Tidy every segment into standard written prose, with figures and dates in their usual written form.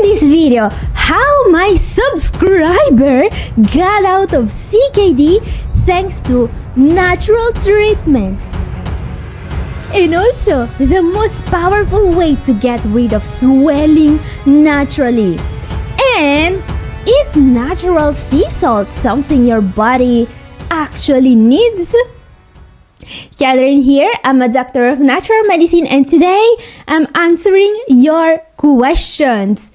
this video, how my subscriber got out of CKD thanks to natural treatments. And also, the most powerful way to get rid of swelling naturally. And is natural sea salt something your body actually needs? Catherine here, I'm a doctor of natural medicine and today I'm answering your questions.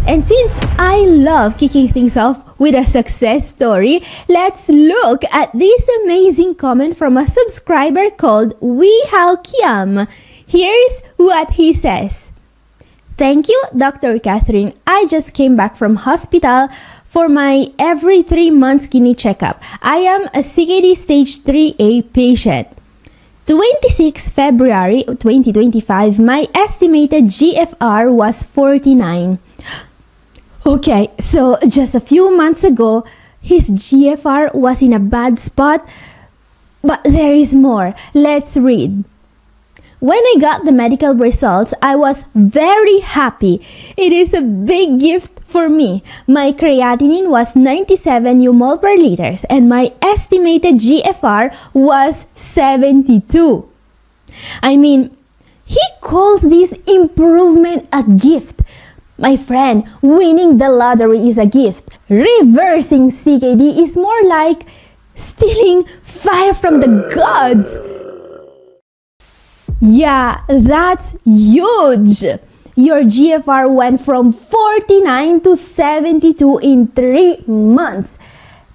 And since I love kicking things off with a success story, let's look at this amazing comment from a subscriber called Wihao Kiam. Here's what he says. Thank you, Dr. Catherine. I just came back from hospital for my every 3 months kidney checkup. I am a CKD stage 3A patient. 26 February 2025, my estimated GFR was 49. Okay, so just a few months ago, his GFR was in a bad spot, but there is more. Let's read. When I got the medical results, I was very happy. It is a big gift for me. My creatinine was 97 umol per liters and my estimated GFR was 72. I mean, he calls this improvement a gift. My friend, winning the lottery is a gift. Reversing CKD is more like stealing fire from the gods. Yeah, that's huge! Your GFR went from 49 to 72 in 3 months.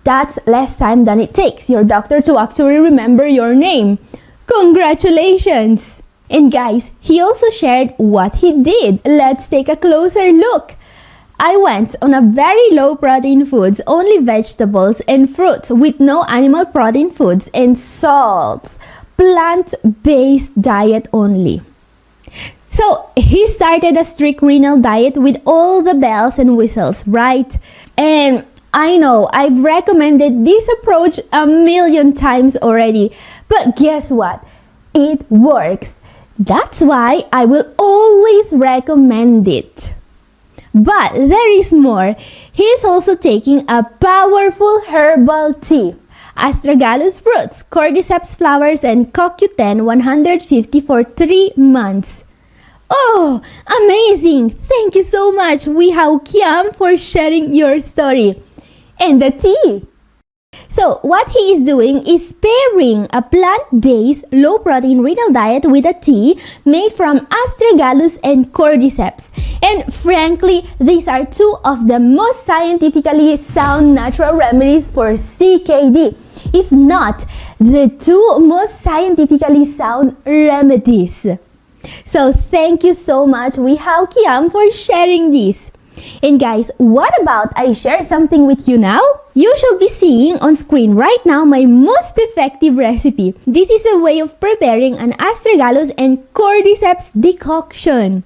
That's less time than it takes your doctor to actually remember your name. Congratulations! And guys, he also shared what he did. Let's take a closer look. I went on a very low protein foods, only vegetables and fruits with no animal protein foods and salts. Plant-based diet only. So he started a strict renal diet with all the bells and whistles, right? And I know I've recommended this approach a million times already, but guess what? It works. That's why I will always recommend it. But there is more. He is also taking a powerful herbal tea. Astragalus roots, cordyceps flowers, and CoQ10 150 for 3 months. Oh, amazing! Thank you so much, Wihao Kiam, for sharing your story. And the tea. So, what he is doing is pairing a plant-based, low-protein renal diet with a tea made from astragalus and cordyceps. And frankly, these are two of the most scientifically sound natural remedies for CKD. If not, the two most scientifically sound remedies. So thank you so much, Wihao Kiam, for sharing this. And guys, what about I share something with you now? You should be seeing on screen right now my most effective recipe. This is a way of preparing an astragalus and cordyceps decoction.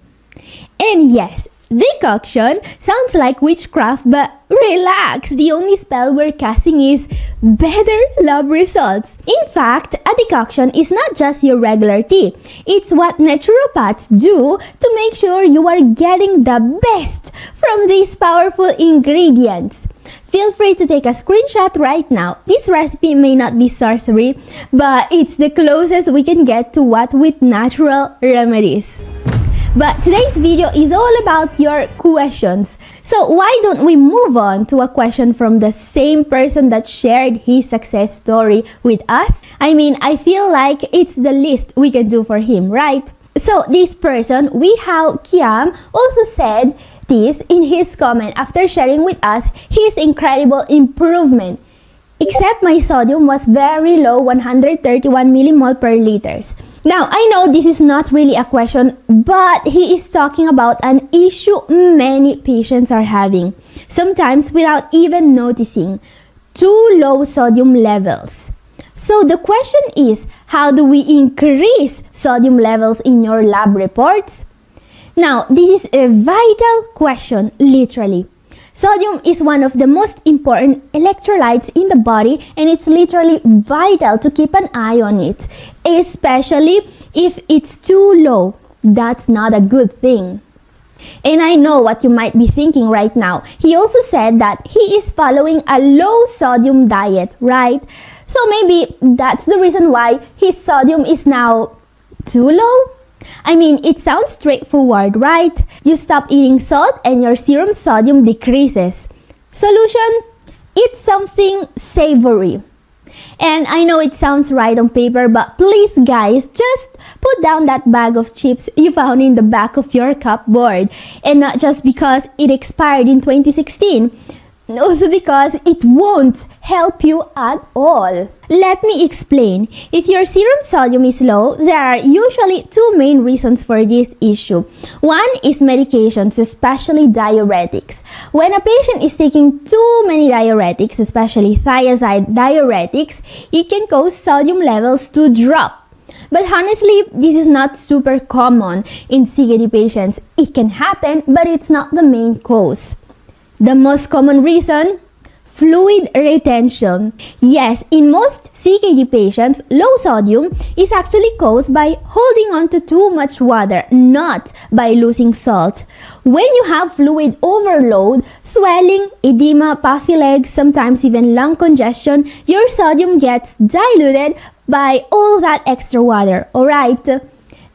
And yes, decoction sounds like witchcraft, but relax, the only spell we're casting is better lab results. In fact, a decoction is not just your regular tea. It's what naturopaths do to make sure you are getting the best from these powerful ingredients. Feel free to take a screenshot right now. This recipe may not be sorcery, but it's the closest we can get to what with natural remedies. But today's video is all about your questions. So why don't we move on to a question from the same person that shared his success story with us? I mean, I feel like it's the least we can do for him, right? So this person, Wihao Kiam, also said this in his comment after sharing with us his incredible improvement. Except my sodium was very low, 131 millimole per liters. Now, I know this is not really a question, but he is talking about an issue many patients are having, sometimes without even noticing, too low sodium levels. So the question is, how do we increase sodium levels in your lab reports? Now, this is a vital question, literally. Sodium is one of the most important electrolytes in the body and it's literally vital to keep an eye on it, especially if it's too low. That's not a good thing. And I know what you might be thinking right now. He also said that he is following a low sodium diet, right? So maybe that's the reason why his sodium is now too low? I mean, it sounds straightforward, right? You stop eating salt and your serum sodium decreases. Solution? Eat something savory. And I know it sounds right on paper, but please guys, just put down that bag of chips you found in the back of your cupboard. And not just because it expired in 2016, also because it won't help you at all. Let me explain. If your serum sodium is low, there are usually two main reasons for this issue. One is medications, especially diuretics. When a patient is taking too many diuretics, especially thiazide diuretics, it can cause sodium levels to drop. But honestly, this is not super common in CKD patients. It can happen, but it's not the main cause. The most common reason? Fluid retention. Yes, in most CKD patients, low sodium is actually caused by holding on to too much water, not by losing salt. When you have fluid overload, swelling, edema, puffy legs, sometimes even lung congestion, your sodium gets diluted by all that extra water, alright?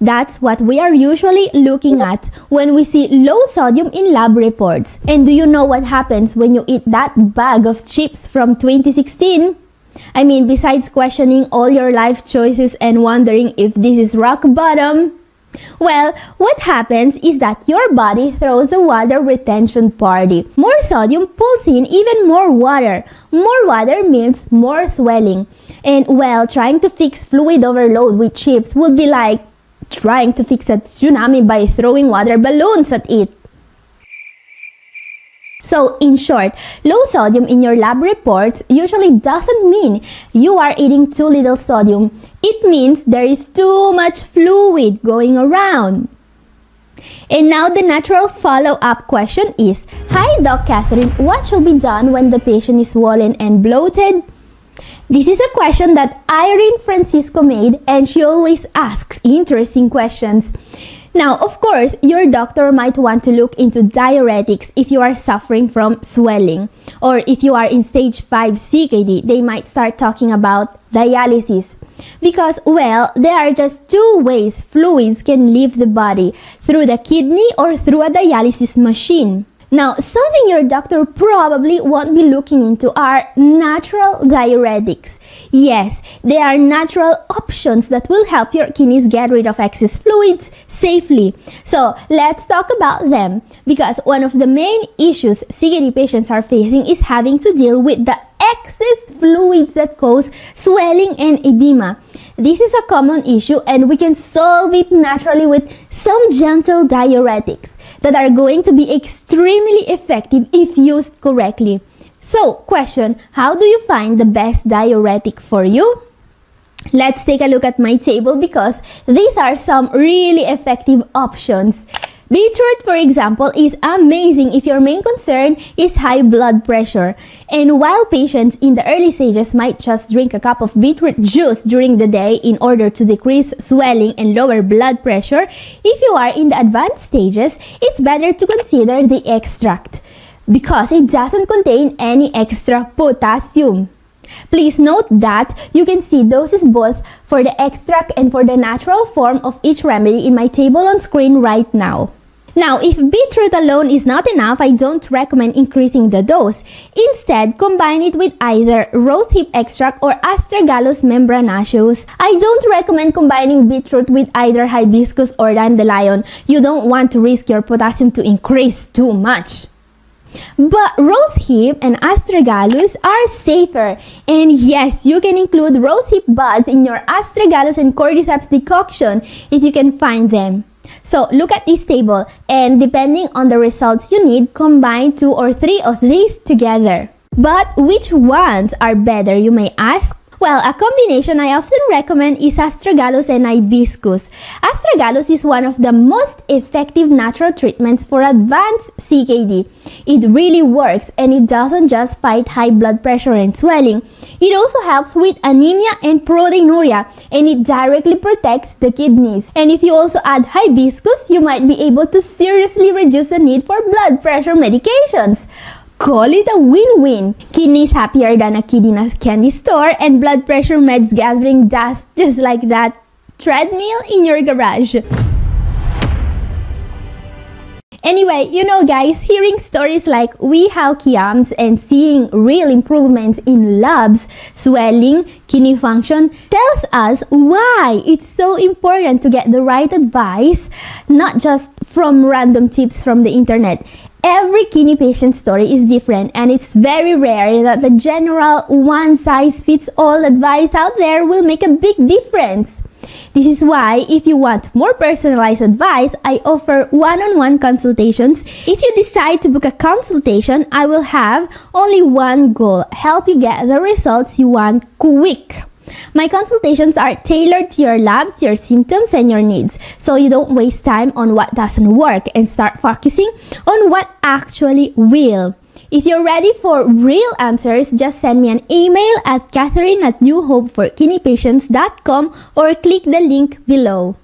That's what we are usually looking at when we see low sodium in lab reports. And do you know what happens when you eat that bag of chips from 2016? I mean, besides questioning all your life choices and wondering if this is rock bottom, well, what happens is that your body throws a water retention party. More sodium pulls in even more water. More water means more swelling. And well, trying to fix fluid overload with chips would be like trying to fix a tsunami by throwing water balloons at it. So, in short, low sodium in your lab reports usually doesn't mean you are eating too little sodium. It means there is too much fluid going around. And now the natural follow-up question is, hi Doc Catherine, what should be done when the patient is swollen and bloated? This is a question that Irene Francisco made, and she always asks interesting questions. Now, of course, your doctor might want to look into diuretics if you are suffering from swelling. Or if you are in stage 5 CKD, they might start talking about dialysis. Because, well, there are just two ways fluids can leave the body, through the kidney or through a dialysis machine. Now, something your doctor probably won't be looking into are natural diuretics. Yes, they are natural options that will help your kidneys get rid of excess fluids safely. So, let's talk about them, because one of the main issues CKD patients are facing is having to deal with the excess fluids that cause swelling and edema. This is a common issue, and we can solve it naturally with some gentle diuretics that are going to be extremely effective if used correctly. So, question, how do you find the best diuretic for you? Let's take a look at my table, because these are some really effective options. Beetroot, for example, is amazing if your main concern is high blood pressure. And while patients in the early stages might just drink a cup of beetroot juice during the day in order to decrease swelling and lower blood pressure, if you are in the advanced stages, it's better to consider the extract because it doesn't contain any extra potassium. Please note that you can see doses both for the extract and for the natural form of each remedy in my table on screen right now. Now, if beetroot alone is not enough, I don't recommend increasing the dose. Instead, combine it with either rosehip extract or astragalus membranaceus. I don't recommend combining beetroot with either hibiscus or dandelion. You don't want to risk your potassium to increase too much. But rosehip and astragalus are safer, and yes, you can include rosehip buds in your astragalus and cordyceps decoction if you can find them. So look at this table, and depending on the results you need, combine 2 or 3 of these together. But which ones are better, you may ask? Well, a combination I often recommend is astragalus and hibiscus. Astragalus is one of the most effective natural treatments for advanced CKD. It really works, and it doesn't just fight high blood pressure and swelling. It also helps with anemia and proteinuria, and it directly protects the kidneys. And if you also add hibiscus, you might be able to seriously reduce the need for blood pressure medications. Call it a win-win. Kidneys happier than a kid in a candy store, and blood pressure meds gathering dust just like that treadmill in your garage. Anyway, you know guys, hearing stories like we have Kiams and seeing real improvements in labs, swelling, kidney function tells us why it's so important to get the right advice, not just from random tips from the internet. Every kidney patient story is different, and it's very rare that the general one-size-fits-all advice out there will make a big difference. This is why, if you want more personalized advice, I offer one-on-one consultations. If you decide to book a consultation, I will have only one goal: help you get the results you want quick. My consultations are tailored to your labs, your symptoms, and your needs, so you don't waste time on what doesn't work and start focusing on what actually will. If you're ready for real answers, just send me an email at catherine@newhopeforkidneypatients.com or click the link below.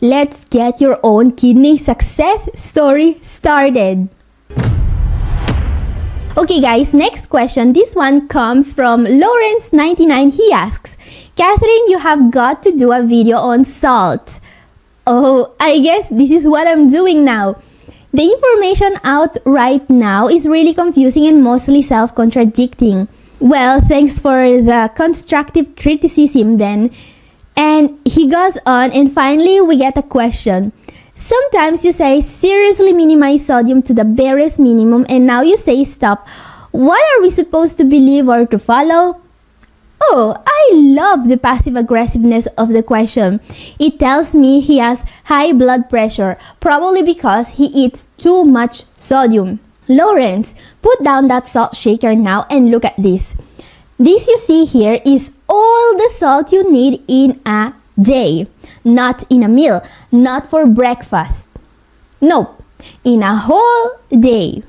Let's get your own kidney success story started. Okay guys, next question. This one comes from Lawrence99. He asks, Catherine, you have got to do a video on salt. Oh, I guess this is what I'm doing now. The information out right now is really confusing and mostly self-contradicting. Well, thanks for the constructive criticism then. And he goes on, and finally we get a question. Sometimes you say seriously minimize sodium to the barest minimum, and now you say stop. What are we supposed to believe or to follow? Oh, I love the passive aggressiveness of the question. It tells me he has high blood pressure, probably because he eats too much sodium. Lawrence, put down that salt shaker now and look at this. This you see here is all the salt you need in a day. Not in a meal, not for breakfast. Nope, in a whole day.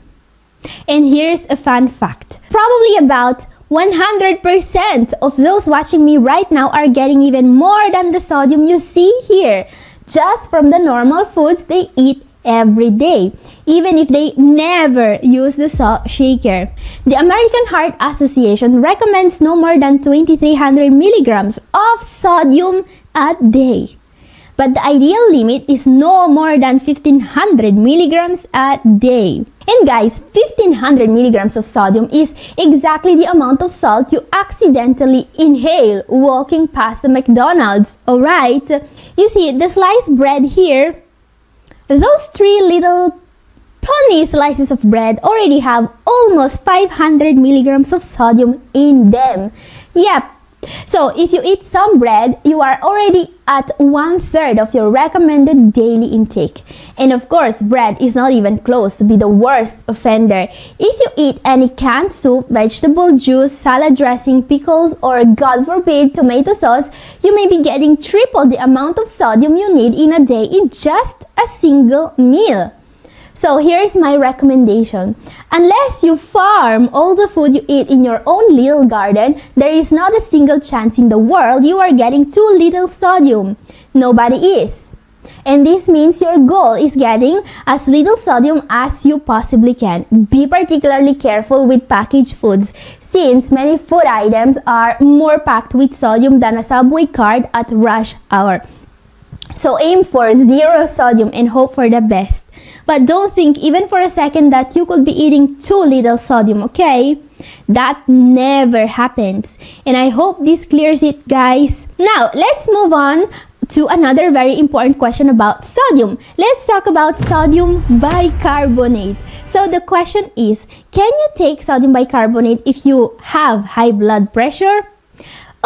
And here's a fun fact. Probably about 100% of those watching me right now are getting even more than the sodium you see here, just from the normal foods they eat every day, even if they never use the salt shaker. The American Heart Association recommends no more than 2,300 milligrams of sodium a day. But the ideal limit is no more than 1,500 milligrams a day. And guys, 1,500 milligrams of sodium is exactly the amount of salt you accidentally inhale walking past the McDonald's, alright? You see, the sliced bread here, those 3 little puny slices of bread already have almost 500 milligrams of sodium in them. Yep. So if you eat some bread, you are already at 1/3 of your recommended daily intake. And of course, bread is not even close to be the worst offender. If you eat any canned soup, vegetable juice, salad dressing, pickles, or God forbid, tomato sauce, you may be getting triple the amount of sodium you need in a day in just a single meal. So here's my recommendation. Unless you farm all the food you eat in your own little garden, there is not a single chance in the world you are getting too little sodium. Nobody is. And this means your goal is getting as little sodium as you possibly can. Be particularly careful with packaged foods, since many food items are more packed with sodium than a Subway card at rush hour. So aim for 0 sodium and hope for the best. But don't think even for a second that you could be eating too little sodium, okay? That never happens. And I hope this clears it, guys. Now, let's move on to another very important question about sodium. Let's talk about sodium bicarbonate. So the question is, can you take sodium bicarbonate if you have high blood pressure?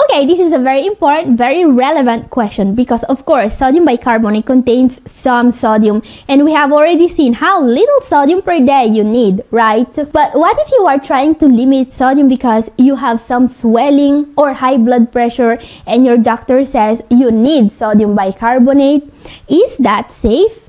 Okay, this is a very important, very relevant question because of course sodium bicarbonate contains some sodium and we have already seen how little sodium per day you need, right? But what if you are trying to limit sodium because you have some swelling or high blood pressure and your doctor says you need sodium bicarbonate? Is that safe?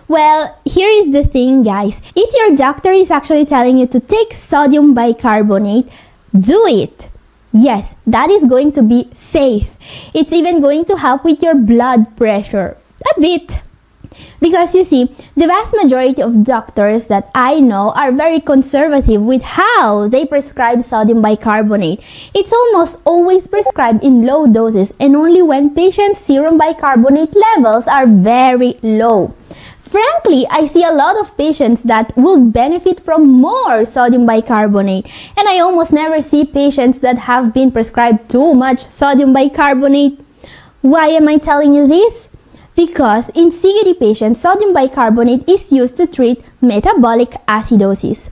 Well, here is the thing, guys. If your doctor is actually telling you to take sodium bicarbonate, do it. Yes, that is going to be safe. It's even going to help with your blood pressure. A bit. Because you see, the vast majority of doctors that I know are very conservative with how they prescribe sodium bicarbonate. It's almost always prescribed in low doses and only when patients' serum bicarbonate levels are very low. Frankly, I see a lot of patients that will benefit from more sodium bicarbonate, and I almost never see patients that have been prescribed too much sodium bicarbonate. Why am I telling you this? Because in CKD patients, sodium bicarbonate is used to treat metabolic acidosis.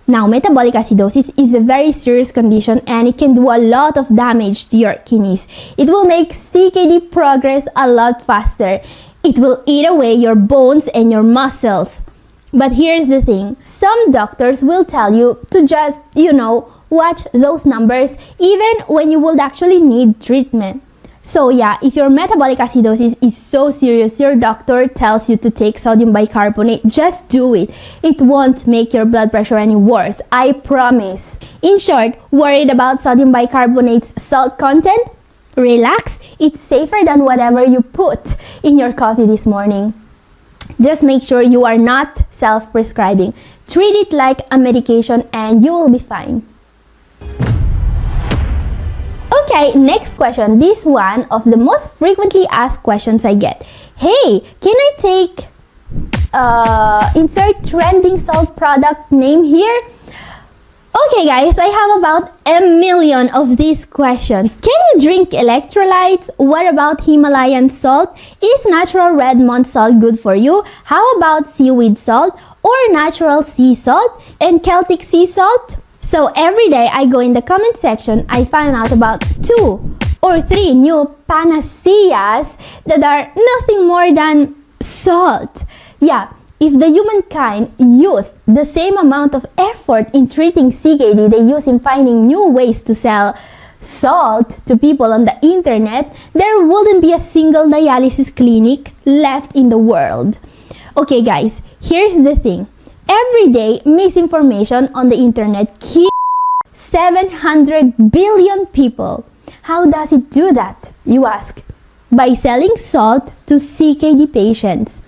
Now, metabolic acidosis is a very serious condition and it can do a lot of damage to your kidneys. It will make CKD progress a lot faster. It will eat away your bones and your muscles. But here's the thing. Some doctors will tell you to just, watch those numbers even when you would actually need treatment. So yeah, if your metabolic acidosis is so serious, your doctor tells you to take sodium bicarbonate, just do it. It won't make your blood pressure any worse, I promise. In short, worried about sodium bicarbonate's salt content? Relax, it's safer than whatever you put in your coffee this morning. Just make sure you are not self-prescribing. Treat it like a medication and you will be fine. Okay, next question. This one of the most frequently asked questions I get. Hey, can I take insert trending salt product name here? Okay guys, I have about 1,000,000 of these questions. Can you drink electrolytes? What about Himalayan salt? Is natural red mont salt good for you? How about seaweed salt or natural sea salt and Celtic sea salt? So every day I go in the comment section, I find out about 2 or 3 new panaceas that are nothing more than salt. Yeah. If the humankind used the same amount of effort in treating CKD they use in finding new ways to sell salt to people on the internet, there wouldn't be a single dialysis clinic left in the world. Okay guys, here's the thing. Every day, misinformation on the internet kills 700 billion people. How does it do that, you ask? By selling salt to CKD patients.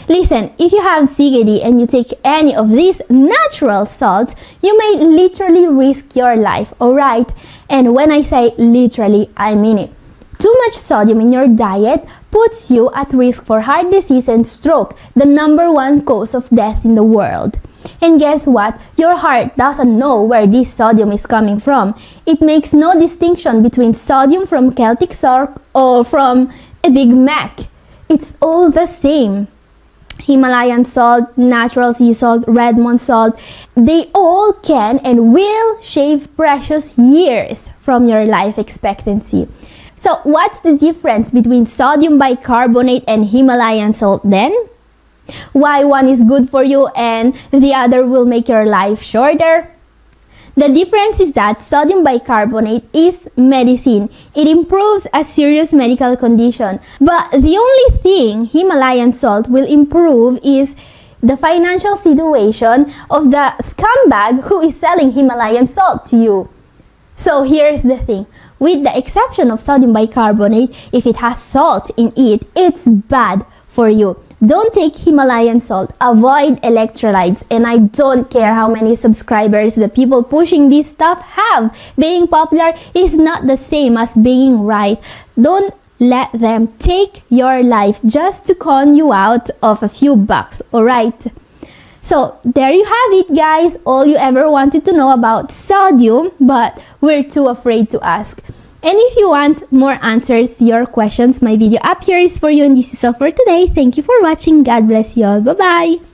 Listen, if you have CKD and you take any of these natural salts, you may literally risk your life, alright? And when I say literally, I mean it. Too much sodium in your diet puts you at risk for heart disease and stroke, the #1 cause of death in the world. And guess what? Your heart doesn't know where this sodium is coming from. It makes no distinction between sodium from Celtic salt or from a Big Mac. It's all the same. Himalayan salt, natural sea salt, red mont salt, they all can and will shave precious years from your life expectancy. So what's the difference between sodium bicarbonate and Himalayan salt then? Why one is good for you and the other will make your life shorter? The difference is that sodium bicarbonate is medicine. It improves a serious medical condition. But the only thing Himalayan salt will improve is the financial situation of the scumbag who is selling Himalayan salt to you. So here's the thing. With the exception of sodium bicarbonate, if it has salt in it, it's bad for you. Don't take Himalayan salt, avoid electrolytes, and I don't care how many subscribers the people pushing this stuff have. Being popular is not the same as being right. Don't let them take your life just to con you out of a few bucks, alright? So there you have it guys, all you ever wanted to know about sodium, but we're too afraid to ask. And if you want more answers to your questions, my video up here is for you, and this is all for today. Thank you for watching. God bless you all. Bye-bye.